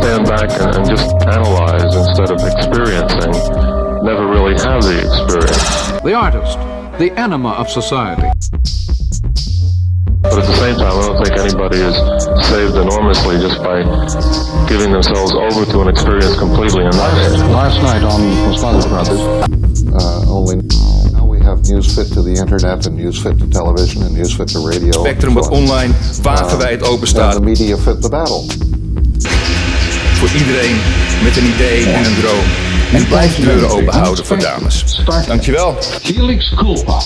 stand back and just analyze instead of experiencing never really have the experience. The artist, the anima of society. But at the same time, I don't think anybody is saved enormously just by giving themselves over to an experience completely and not it. Last night on Muslim Brothers, only now we have news fit to the internet and news fit to television and news fit to radio. Spectrum wat online wagenwijd open staat. The media fit the battle. Voor iedereen met een idee en een droom. En blijf deuren open houden voor dames. Dankjewel. Helix culpa.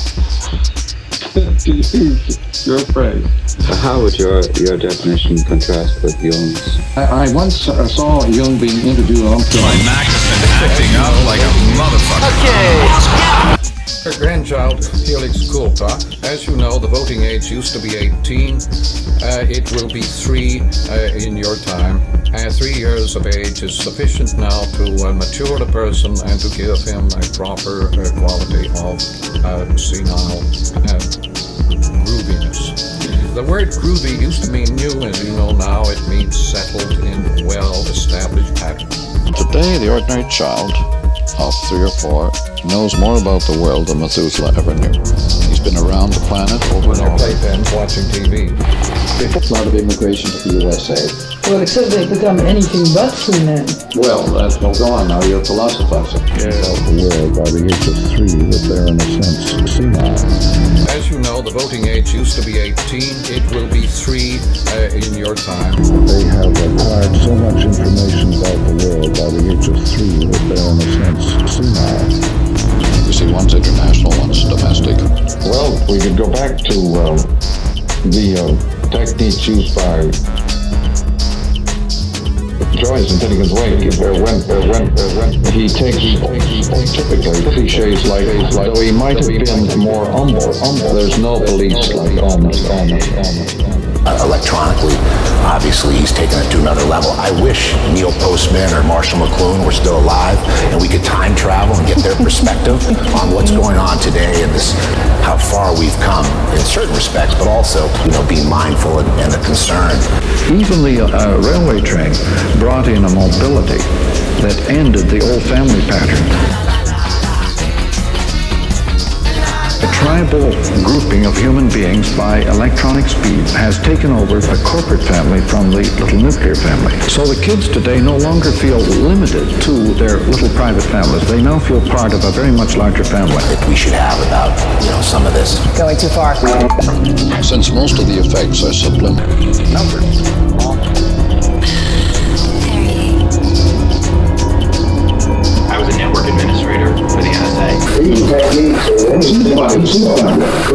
Your phrase. How would your definition contrast with Jung's? I once saw Jung being interviewed on film. My Mac has been acting up like a motherfucker. Her grandchild, Helix Culpa. As you know, the voting age used to be 18. It will be 3 in your time. 3 years of age is sufficient now to mature the person and to give him a proper quality of senile grooviness. The word groovy used to mean new, as you know now. It means settled in well-established patterns. Today, the ordinary child of 3 or 4 knows more about the world than Methuselah ever knew. He's been around the planet over and over. Playpens watching TV. A lot of immigration to the USA. Well, except they've become anything but free men. Well, go on now, you're philosophizing. About the world by the age of 3 that they're in a sense senile. As you know, the voting age used to be 18. It will be 3 in your time. They have acquired so much information about the world by the age of 3 that they're in a sense senile. You see, one's international, one's domestic. Well, we could go back to the techniques used by Joyce and Finnegan's Wake, when he takes typically cliches like though he might have been more humble. There's no beliefs like almost. Electronically, obviously, he's taken it to another level. I wish Neil Postman or Marshall McLuhan were still alive and we could time travel and get their perspective on what's going on today and this, how far we've come in certain respects, but also, being mindful and a concern. Even the railway train brought in a mobility that ended the old family pattern. A tribal grouping of human beings by electronic speed has taken over the corporate family from the little nuclear family. So the kids today no longer feel limited to their little private families. They now feel part of a very much larger family. We should have about, some of this. Going too far. Since most of the effects are subliminal. I was a network administrator for the NSA. These techniques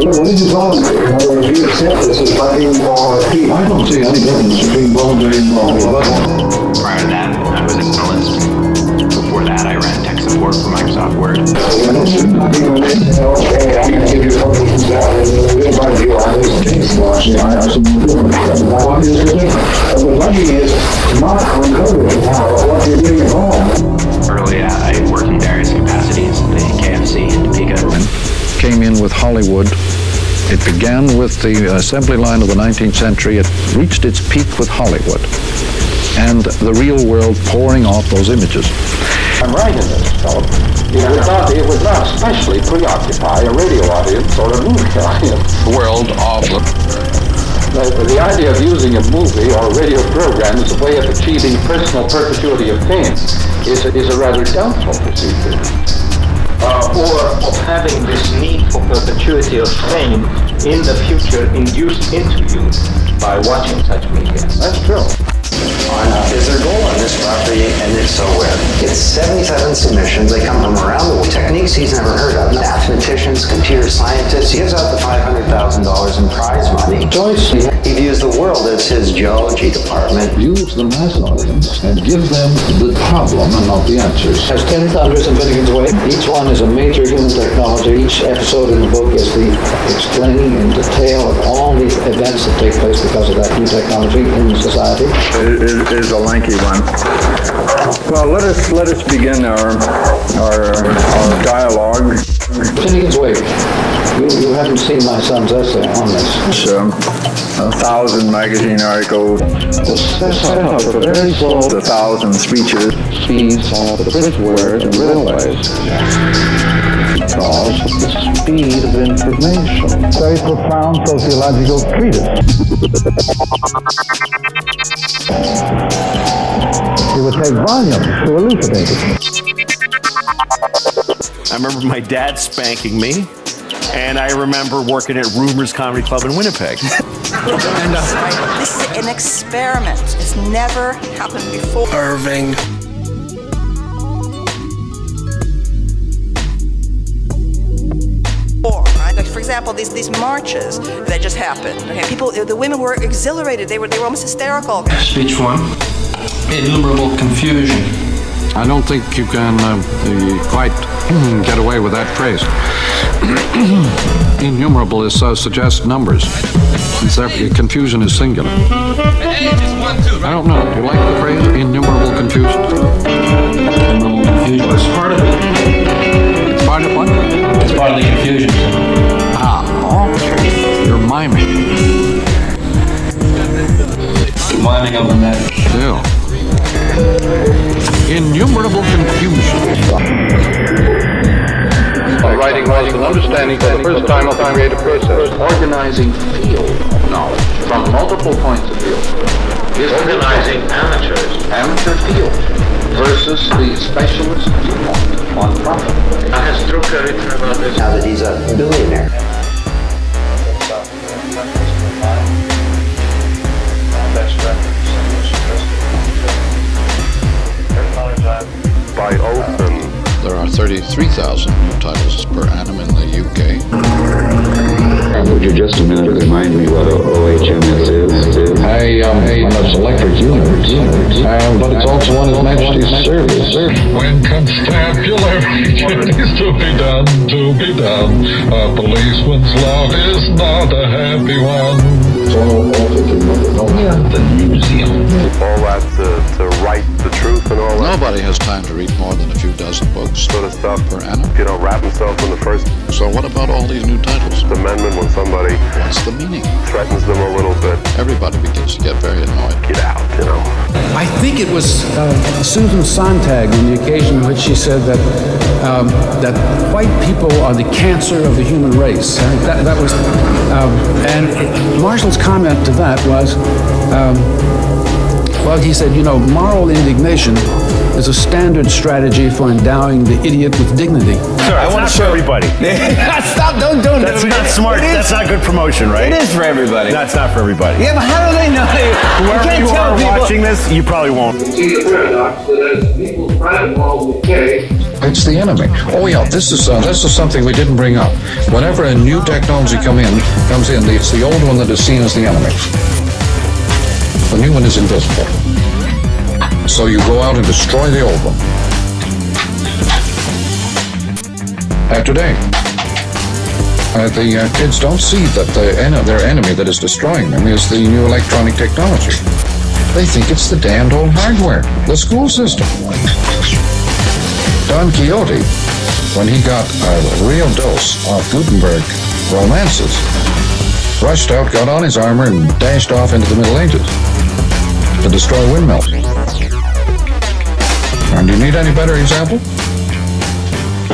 are religious voluntary. In other words, we accept this as fighting for peace. I don't see any difference between voluntary and voluntary. Prior to that, I was a journalist. Before that, I ran tech support for Microsoft Word. Okay, I'm going to give you a couple of things out. My view on this case was, I have some different. What is the difference? The lucky is not uncovering what you're doing at home. Early, I worked in various capacities at the KFC in Topeka. Came in with Hollywood. It began with the assembly line of the 19th century. It reached its peak with Hollywood and the real world pouring off those images. I'm right in this, Philip. It would not especially preoccupy a radio audience or a movie audience. World of The idea of using a movie or a radio program as a way of achieving personal perpetuity of fame is a rather doubtful procedure. Or of having this need for perpetuity of fame in the future induced into you by watching such media. That's true. Is their goal on this property, and if so, where? It's 77 submissions. They come from around the world. Techniques he's never heard of. Mathematicians, computer scientists. He gives out the $500,000 in prize money. Joyce, he views the world as his geology department. use the mass audience and give them the problem and not the answers. Has 10 Thunders and Finnegan's Wake. Each one is a major human technology. Each episode in the book is the explaining in detail of all the events that take place because of that new technology in society. It is a lengthy one. Well, let us begin our dialogue. Finnegan's Wake. You haven't seen my son's essay on this. 1,000 magazine articles. The setup for very slow, 1,000 speeches. speeds of the bridgeways and railways. Because of the speed of information. Very profound sociological treatise. It would take volumes to elucidate it. I remember my dad spanking me, and I remember working at Rumors Comedy Club in Winnipeg. This is an experiment. It's never happened before. Irving. Right? Like for example, these marches that just happened. Okay, people, the women were exhilarated. They were almost hysterical. Speech 1. Innumerable confusion. I don't think you can quite get away with that phrase. Innumerable suggests numbers. Confusion is singular. I don't know. Do you like the phrase innumerable confusion? Innumerable confusion. It's part of it. It's part of what? It's part of the confusion. Ah, okay. You're miming. Miming of the net. Still. Innumerable confusion. Writing was an understanding for the first time of the creative process. Organizing field of knowledge from multiple points of view. Is organizing amateur field versus the specialist viewpoint on profit. Now that he's a billionaire. By open. There are 33,000 new titles per annum in the UK. Would you just a minute remind me what OHMS is? Well, it's electric universe. But it's also one of His Majesty's service. When constabulary duties to be done. A policeman's love is not a happy one. The museum. All that to write the truth and all that. Nobody has time to read more than a few dozen books Sort of stuff. per annum. Wrap himself in the first So what about all these new titles? amendment when somebody What's the meaning? threatens them a little bit. Everybody begins to get very annoyed. Get out, I think it was Susan Sontag on the occasion in which she said that that white people are the cancer of the human race. I think that was, Marshall's comment to that was, well, he said, moral indignation is a standard strategy for endowing the idiot with dignity. Sir, I want to show everybody. Stop! Don't do That's not smart. That's not good promotion, right? It is for everybody. That's not for everybody. Yeah, but how do they know? Whoever you are watching this, you probably won't. See the paradox that as people's private morals decay, It's the enemy. Oh yeah, this is something we didn't bring up. Whenever a new technology comes in, it's the old one that is seen as the enemy. The new one is invisible. So you go out and destroy the old one. Today, the kids don't see that their enemy that is destroying them is the new electronic technology. They think it's the damned old hardware, the school system. Don Quixote, when he got a real dose of Gutenberg romances, rushed out, got on his armor, and dashed off into the Middle Ages to destroy windmills. And do you need any better example?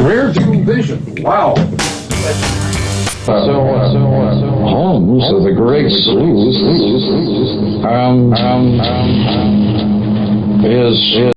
Rear view vision. Wow. Holmes, the great sleuth, is